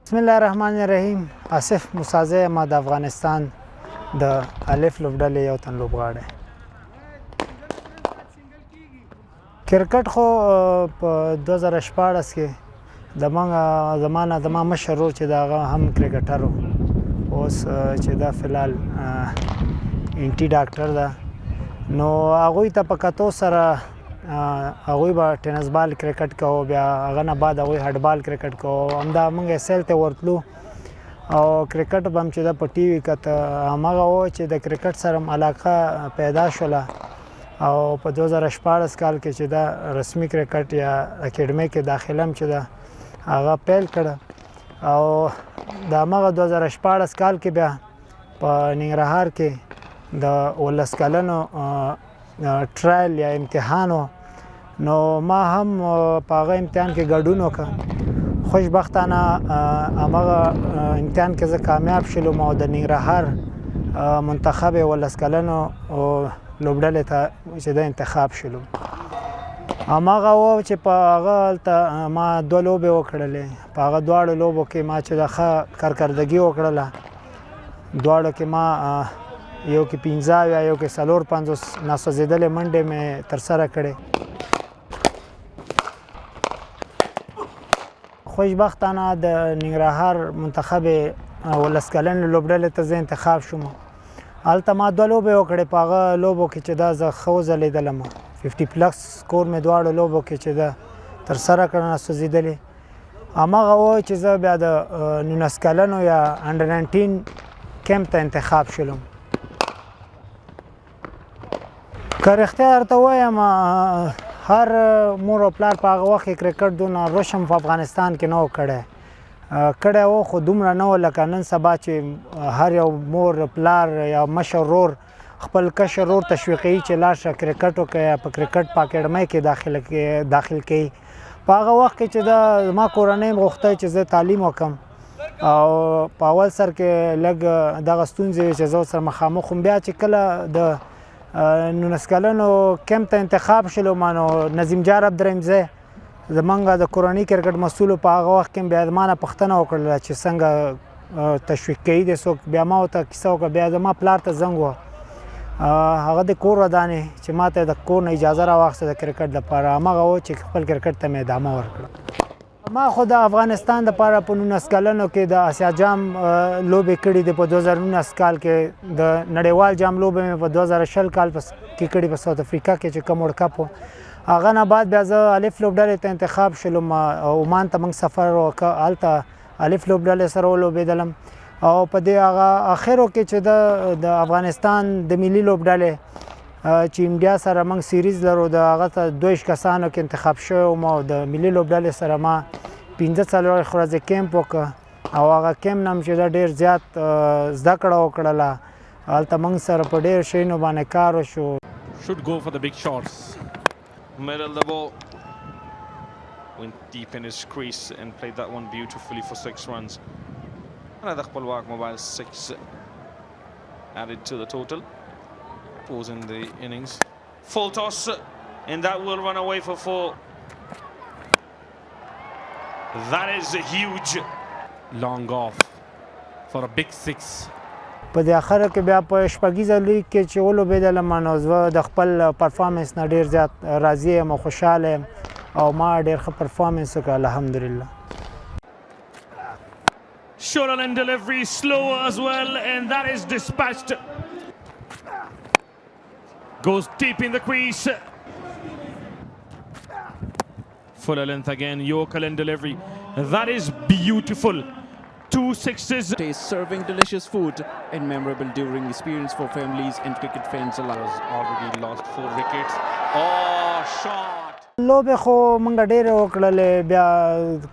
بسم الله الرحمن الرحیم. آصف موسازی ما د افغانستان د الف لوبډلې یو تن لوبغاړی. کرکټ خو په 2014 کې زما مشر ورور چې دا هغه هم کرکټر و، اوس چې دا فلحال انټي ډاکټر ده، نو هغوی ته په کتو سره هغوی به ټینس بال کرکټ کوو، بیا هغه نه بعد هغوی هډ بال کرکټ کوو. همدا موږ ایسل ته ورتلو او کرکټ به هم چې دا په ټي وي کته، همغه و چې د کرکټ سره علاقه پیدا شوله او په 2014 کال کې چې دا رسمي کرکټ یا اکیډمي کې داخله هم چې دا هغه پیل کړه او د همغه 2014 کال کې بیا په ننګرهار کې د 19 کلنو ټرایل یا امتحان و، نو ما هم په هغه امتحان کې ګډون وکړ. خوشبختانه همغه امتحان کې زه کامیاب شولم او د ننګرهار منتخب 19 کلنو لوبډلې ته چې د انتخاب شولم. همغه و چې په هغه هلته ما 2 لوبې وکړلې. په هغه دواړو لوبو کې ما چې د ښه کارکردګي وکړله، دواړو کې ما یو کې 15 یا یو کې 54 ناسوځېدلې منډې مې ترسره کړې. خوشبختانه د ننګرهار منتخب 19 کلن لوبډلې ته زه انتخاب شوم. هلته ما 2 لوبې وکړې. په هغه لوبو کې چې دا زه ښه وځلېدلم، 50 پلس سکور مې دواړو لوبو کې چې دا ترسره کړه ناسوځېدلې. همغه و چې زه بیا د 19 کلنو یا انډر 19 کیمپ ته انتخاب شولم. که رښتیا درته ووایم، هر مور او پلار په هغه وخت کې کرکټ دونه روشم په افغانستان کې نه و کړی و، خو دومره نه و لکه نن سبا چې هر یو مور پلار یا مشر ورور خپل کشر ورور تشویقوي چې لاړ شه کرکټ وکړه یا په کرکټ په اکیډمۍ کې داخل کوي. په هغه وخت کې چې زما کورنۍ غوښتل چې زه تعلیم وکړم او په اول سر کې لږ دغه ستونزې وې چې زه ورسره مخامخ وم. بیا چې کله د 19 کلنو کیمپ ته انتخاب شولم، نو نظیم جار عبدالرحیمزی زمونږ د کورنۍ کرکټ مسؤل په هغه وخت کې بیا زما نه پوښتنه وکړله چې څنګه تشویق کوي دې څوک. بیا ما ورته کیسه وکړه. بیا زما پلار ته زنګ ووه، هغه د کور ودانې چې ما ته د کور نه اجازه راواخیسته د کرکټ لپاره. همغه و چې خپل کرکټ ته مې ادامه ورکړه. ما خو د افغانستان دپاره په 19 کلنو کې د اسیا جام لوبې کړي دي. په 2019 کال کې د نړیوال جام لوبې مې په 2020 کال کې کړي په ساوت افریقا کې چې کوم ورلډ کپ و. هغه نه بعد بیا زه الف لوبډلې ته انتخاب شولم. عمان ته موږ سفر وکړ، هلته الف لوبډلې سره ولوبېدلم او په دې هغه اخرو کې چې د افغانستان د ملي لوبډلې چې انډیا سره موږ سیریز لرو، د هغه ته 22 کسانو کې انتخاب شوی وم او د ملي لوبډلې سره ما 15 ورځې کیمپ وکړ او هغه کیمپ نه هم چې دا ډېر زیات زده کړه وکړله. هلته موږ سره په ډېر شیانو باندې کار وشو. Should go for the big shots. Middle the ball. Went deep in his crease and played that one beautifully for 6 runs. Another Khpalwag Mobile 6 added to the total. Pause in the innings. Full toss and that will run away for 4. That is huge. Long off for a big 6. په دې اخره کې بیا په شپږیزه لیګ کې چې ولوبېدلم، نو زه د خپل پرفارمنس نه ډېر زیات راضي یم او خوشحاله یم او ما ډېر ښه پرفارمنس وکړ الحمدلله. Short on delivery, slow as well, and that is dispatched. Goes deep in the crease. Full length again, Yokel in delivery. That is beautiful. 2 sixes. Taste serving delicious food and memorable during experience for families and cricket fans alike. Already lost 4 wickets. Oh, shot. لوبې خو موږ ډېرې وکړلې. بیا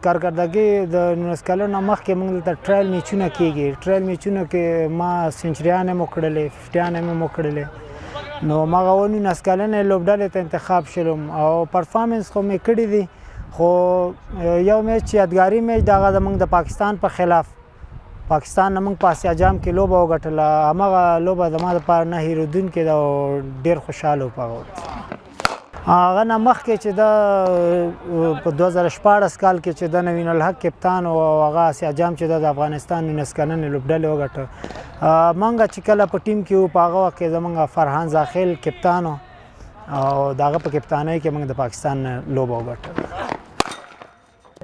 کارکردګي د 19 کلونو مخکې موږ دلته ټرایل میچونه کېږي. ټرایل میچونو کې ما سینچریانې هم وکړلې، 50 هم وکړلې. نو همغه 19 کلنې لوبډلې ته انتخاب شولم او پرفارمنس خو مې کړي دي. خو یو میچ یادګاري میچ د هغه زموږ د پاکستان په خلاف، پاکستان نه موږ په اسیا جام کې لوبه وګټله. همغه لوبه زما دپاره نه هېرېدونکې ده او ډېر خوشحاله و په هغه وخت. هغه نه مخکې چې د په 2014 کال کې چې د نوین الحق کپتان او هغه اسیا جام چې د افغانستان 19 کلنې لوبډلې وګټه مونږ چې کله په ټیم کې وو په هغه وخت کې زمونږ فرحان زاخیل کپتان او د هغه په کپتانۍ کې موږ د پاکستان لوبه وګټله.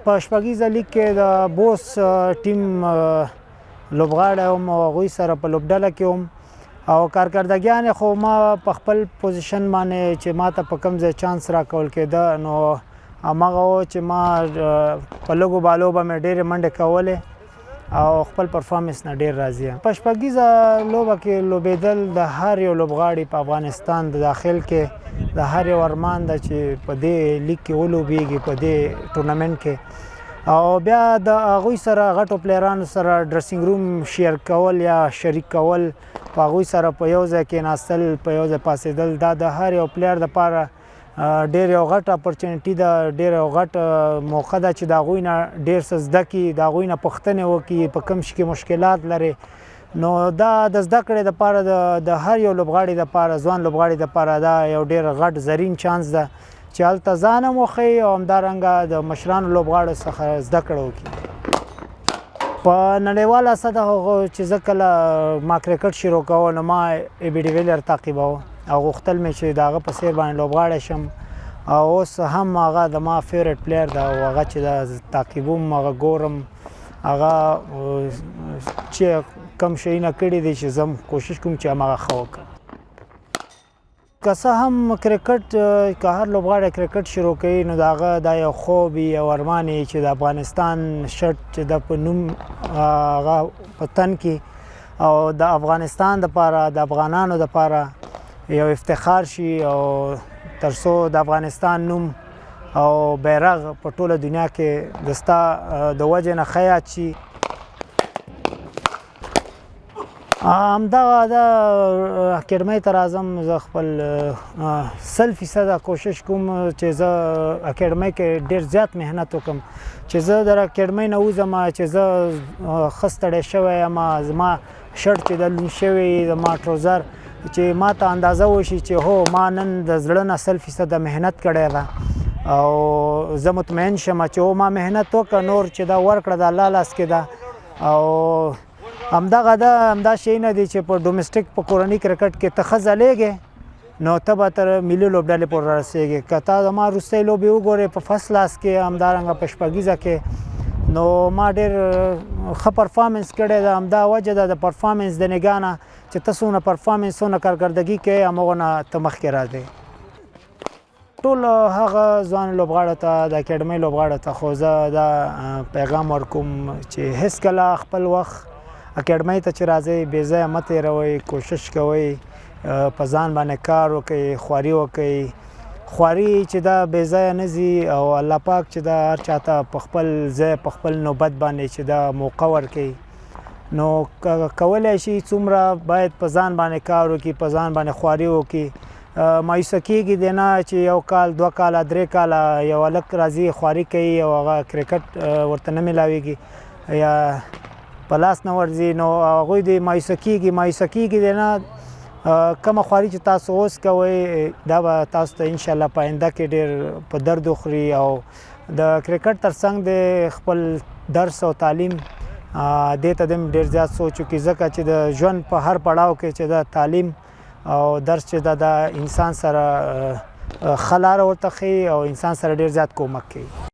په شپږیزه لیګ کې د بوس ټیم لوبغاړی وم او هغوی سره په لوبډله کې وم او کارکردګیان خو ما په خپل پوزیشن باندې چې ما ته په کوم ځای چانس راکول کېده نو هماغه و چې ما په لږو بالو به مې ډېرې منډې کولې او خپل پرفارمنس نه ډېر راضي یم. په شپږیزه لوبه کې لوبېدل د هر یو لوبغاړي په افغانستان د داخل کې د هر یو ارمان ده چې په دې لیګ کې ولوبېږي په دې ټورنمنټ کې او بیا د هغوی سره غټو پلیرانو سره ډریسنګ روم شیر کول یا شریک کول په هغوی سره په یو ځای کېناستل په یو ځای پاڅېدل دا د هر یو پلیر دپاره ډېر یو غټ اپورچونټي ده ډېر یو غټ موقع ده چې د هغوی نه ډېر څه زده کړي د هغوی نه پوښتنې وکړي په کوم شي کې مشکلات لري نو دا د زده کړې دپاره د هر یو لوبغاړي دپاره ځوان لوبغاړي دپاره دا یو ډېر غټ زرین چانس ده چې هلته ځان هم وښیي او همدارنګه د مشرانو لوبغاړو څخه زده کړه وکړي. په نړیواله سطح چې زه کله ما کرکټ شروع کوم نو ما ای بي ډیویلر تعقیباوه او غوښتل مې چې د هغه په څېر باندې لوبغاړی شم او اوس هم هغه د ما فیورټ پلیر ده او هغه چې د تعقیبوم هغه ګورم هغه چې کم شیونه کړي دي چې زه کوشش کوم چې هماغه ښه وکړم. که څه هم کرکټ که هر لوبغاړی کرکټ شروع کوي نو د هغه دا یو خوب وي یو ارمان وي چې د افغانستان شرټ چې د په نوم هغه په تن کې او د افغانستان دپاره د افغانانو دپاره یو افتخار شي او تر څو د افغانستان نوم او بیرغ په ټوله دنیا کې د ستا د وجې نه ښه یاد شي. همدغه د اکیډمۍ ته راځم زه خپل 100% کوشش کوم چې زه اکیډمۍ کې ډېر زیات محنت وکړم چې زه د اکیډمۍ نه وځم چې زه ښه ستړی شوی یم زما شرټ چې د لوند شوی زما ټروزر چې ما ته اندازه وشي چې هو ما نن د زړه نه 100% محنت کړې ده او زه مطمئن شم چې هو ما محنت وکړه نور چې دا ورکړه د الله لاس کې ده او همدا شی نه دی چې په ډومسټک په کورني کرکټ کې ته ښه ځلیږې نو ته به تر ملي لوبډلې پورې رارسېږې که تا زما وروستۍ لوبې وګورې په فرست کلاس کې همدارنګه په شپږیزه کې نو ما ډېر ښه پرفارمنس کړی ده همدا وجه ده د پرفارمنس د نګاه نه چې ته څونه پرفارمنس څونه کارکردګي کوې همهغه نه ته مخکې راځې. ټول هغه ځوان لوبغاړو ته د اکیډمۍ لوبغاړو ته خو زه دا پیغام ورکوم چې هېڅکله خپل وخت اکیډمۍ ته چې راځئ بې ځایه مه تېروئ کوشش کوئ په ځان باندې کار وکړئ خواري وکړئ خواري چې دا بې ځایه نه ځي او الله پاک چې دا هر چاته په خپل ځای په خپل نوبت باندې چې دا موقع ورکوي نو کولی شي څومره باید په ځان باندې کار وکړي په ځان باندې خواري وکړي مایوسه کېږي دی نه چې یو کال 2 کاله 3 کاله یو هلک راځي خواري کوي او هغه کرکټ ورته نه میلاویږي یا په لاس نه ورځي نو هغوی د مایوسه کېږي دی نه کومه خواري چې تاسو اوس کوئ دا به تاسو ته انشاءالله په آینده کې ډېر په درد وخوري او د کرکټ ترڅنګ د خپل درس او تعلیم دې ته د ډېر زیات سوچ وکړي ځکه چې د ژوند په هر پړاو کې چې د تعلیم او درس چې د انسان سره ښه لاره ورته ښیي او انسان سره ډېر زیات کومک کوي.